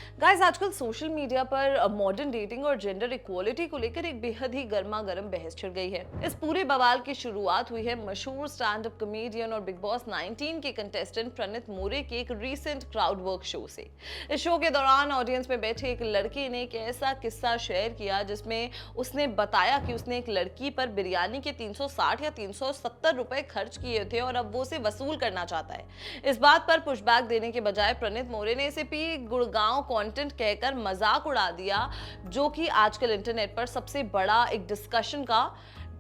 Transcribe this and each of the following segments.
Guys आजकल social media पर modern dating और जेंडर इक्वालिटी को लेकर एक बेहद ही गर्मा गर्म बहस छिड़ गई है। इस पूरे बवाल की शुरुआत हुई है मशहूर स्टैंड अप कॉमेडियन और बिग बॉस 19 के कंटेस्टेंट प्रणीत मोरे के एक रीसेंट क्राउड वर्क शो से। इस शो के दौरान ऑडियंस में बैठे एक लड़के ने एक ऐसा किस्सा शेयर किया जिसमें उसने बताया कि उसने एक लड़की पर बिरयानी के 360 या 370 रुपए खर्च किए थे और अब वो उसे वसूल करना चाहता है। इस बात पर पुशबैक देने के बजाय प्रणीत मोरे ने इसे पी गुड़गांव कंटेंट कहकर मजाक उड़ा दिया, जो कि आजकल इंटरनेट पर सबसे बड़ा एक डिस्कशन का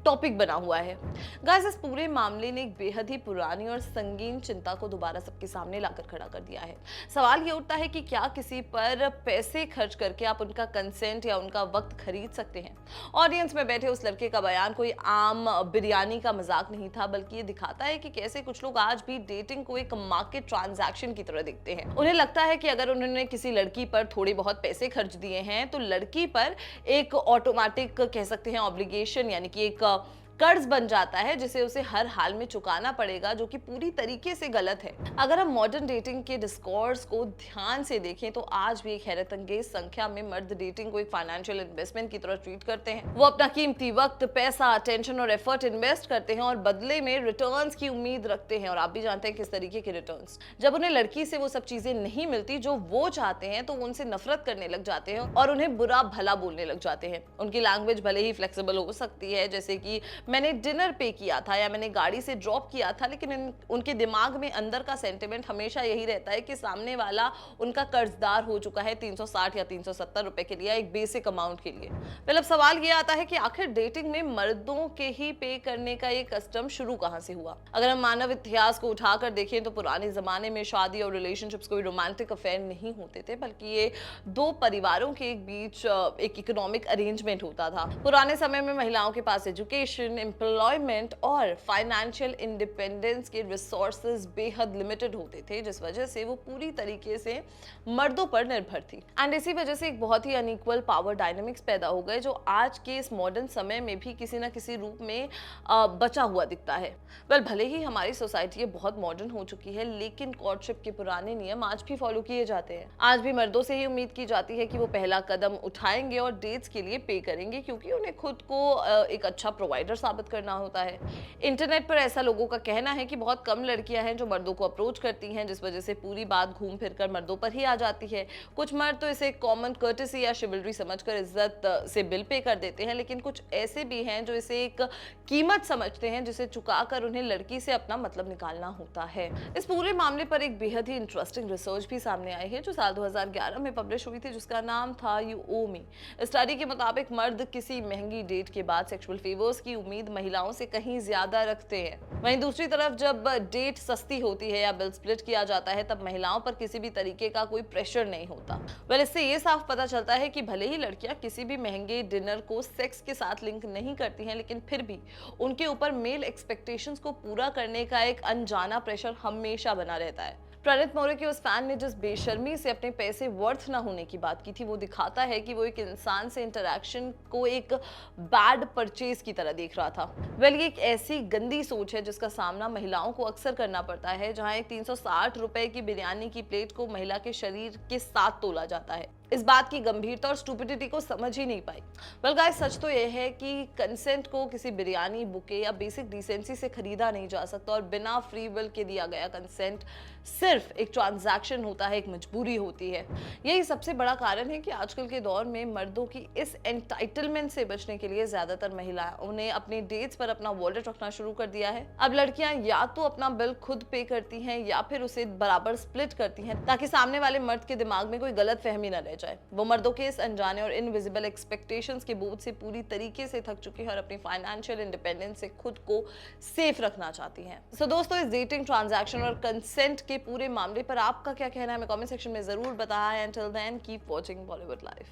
टॉपिक बना हुआ है। गाइस इस पूरे मामले ने एक बेहद ही पुरानी और संगीन चिंता को दोबारा सबके सामने लाकर खड़ा कर दिया है। सवाल ये उठता है कि क्या किसी पर पैसे खर्च करके आप उनका कंसेंट या उनका वक्त खरीद सकते हैं। ऑडियंस में बैठे उस लड़के का बयान कोई आम बिरयानी का मजाक नहीं था, बल्कि ये दिखाता है कि कैसे कुछ लोग आज भी डेटिंग को एक मार्केट ट्रांजैक्शन की तरह देखते हैं। उन्हें लगता है कि अगर उन्होंने किसी लड़की पर थोड़े बहुत पैसे खर्च दिए हैं तो लड़की पर एक ऑटोमेटिक कह सकते हैं ऑब्लिगेशन यानी कि एक कर्ज बन जाता है जिसे उसे हर हाल में चुकाना पड़ेगा, जो कि पूरी तरीके से गलत है। अगर हम मॉडर्न डेटिंग के डिस्कोर्स को ध्यान से देखें तो आज भी एक हैरत अंगेज संख्या में मर्द डेटिंग को एक फाइनेंशियल इन्वेस्टमेंट की तरह ट्रीट करते हैं। वो अपना कीमती वक्त, पैसा, अटेंशन और एफर्ट इन्वेस्ट करते हैं और बदले में रिटर्न्स की उम्मीद रखते हैं। और आप भी जानते हैं किस तरीके के रिटर्न्स। जब उन्हें लड़की से वो सब चीजें नहीं मिलती जो वो चाहते हैं तो वो उनसे नफरत करने लग जाते हैं और उन्हें बुरा भला बोलने लग जाते हैं। उनकी लैंग्वेज भले ही फ्लेक्सिबल हो सकती है, जैसे कि मैंने डिनर पे किया था या मैंने गाड़ी से ड्रॉप किया था, लेकिन उनके दिमाग में अंदर का सेंटिमेंट हमेशा यही रहता है कि सामने वाला उनका कर्जदार हो चुका है 360 या 370 रुपए के लिए, एक बेसिक अमाउंट के लिए। फिर अब सवाल ये आता है कि आखिर डेटिंग में मर्दों के ही पे करने का ये कस्टम शुरू कहां से हुआ। अगर हम मानव इतिहास को उठाकर देखें तो पुराने जमाने में शादी और रिलेशनशिप्स कोई रोमांटिक अफेयर नहीं होते थे, बल्कि ये दो परिवारों के बीच एक इकोनॉमिक अरेंजमेंट होता था। पुराने समय में महिलाओं के पास एजुकेशन, एम्प्लॉयमेंट और फाइनेंशियल इंडिपेंडेंस के रिसोर्सेज बेहद लिमिटेड होते थे, जिस वजह से वो पूरी तरीके से मर्दों पर निर्भर थी। एंड इसी वजह से एक बहुत ही अनइक्वल पावर डायनामिक्स पैदा हो गए, जो आज के इस मॉडर्न समय में भी किसी ना किसी रूप में बचा हुआ दिखता है। भले ही हमारी सोसाइटी बहुत मॉडर्न हो चुकी है, लेकिन कोर्टशिप के पुराने नियम आज भी फॉलो किए जाते हैं। आज भी मर्दों से ही उम्मीद की जाती है कि वो पहला कदम उठाएंगे और डेट्स के लिए पे करेंगे, क्योंकि उन्हें खुद को एक अच्छा प्रोवाइडर साबित करना होता है। इंटरनेट पर ऐसा लोगों का कहना है कि बहुत कम लड़कियां हैं जो मर्दों को अप्रोच करती हैं, जिस वजह से पूरी बात घूम फिर कर मर्दों पर ही आ जाती है। कुछ मर्द तो इसे कॉमन कर्टेसी या शिवलरी समझकर इज्जत से बिल पे कर देते हैं, लेकिन कुछ ऐसे भी हैं जो इसे एक कीमत समझते हैं जिसे चुकाकर उन्हें लड़की से अपना मतलब निकालना होता है। इस पूरे मामले पर एक बेहद ही इंटरेस्टिंग रिसर्च भी सामने आई है जो साल 2011 में पब्लिश हुई थी, जिसका नाम था यू ओ मी। स्टडी के मुताबिक मर्द किसी महंगी डेट के बाद सेक्सुअल फेवर्स की उम्मीद महिलाओं से कहीं ज्यादा रखते हैं। वहीं दूसरी तरफ जब डेट सस्ती होती है या बिल स्प्लिट किया जाता है तब महिलाओं पर किसी भी तरीके का कोई प्रेशर नहीं होता। इससे ये साफ पता चलता है कि भले ही लड़कियां किसी भी महंगे डिनर को सेक्स के साथ लिंक नहीं करती हैं, लेकिन फिर भी उनके ऊपर मेल एक्सपेक्टेशंस को पूरा करने का एक अनजाना प्रेशर हमेशा बना रहता है। प्रणीत मोरे के उस फैन ने जिस बेशर्मी से अपने पैसे वर्थ ना होने की बात की थी, वो दिखाता है कि वो एक इंसान से इंटरैक्शन को एक बैड परचेज की तरह देख रहा था। ये एक ऐसी गंदी सोच है जिसका सामना महिलाओं को अक्सर करना पड़ता है, जहां एक 360 रुपए की बिरयानी की प्लेट को महिला के शरीर के साथ तोला जाता है। इस बात की गंभीरता और स्टूपिडिटी को समझ ही नहीं पाई। गाइस सच तो यह है कि कंसेंट को किसी बिरयानी, बुके या बेसिक डिसेंसी से खरीदा नहीं जा सकता और बिना फ्री विल के दिया गया कंसेंट सिर्फ एक ट्रांजैक्शन होता है, एक मजबूरी होती है। यही सबसे बड़ा कारण है कि आजकल के दौर में मर्दों की इस एंटाइटलमेंट से बचने के लिए ज्यादातर महिलाओं ने अपने डेट्स पर अपना वॉलेट रखना शुरू कर दिया है। अब लड़कियां या तो अपना बिल खुद पे करती हैं या फिर उसे बराबर स्प्लिट करती हैं, ताकि सामने वाले मर्द के दिमाग में कोई गलत फहमी न रह जाए। वो मर्दों के इस अनजाने और इनविजिबल एक्सपेक्टेशंस के बोझ से पूरी तरीके से थक चुके हैं और अपनी फाइनेंशियल इंडिपेंडेंस से खुद को सेफ रखना चाहती हैं। सो दोस्तों, इस डेटिंग ट्रांजैक्शन और कंसेंट के पूरे मामले पर आपका क्या कहना है, हमें कमेंट सेक्शन में जरूर बताएं। Until then, keep watching Bollywood Live.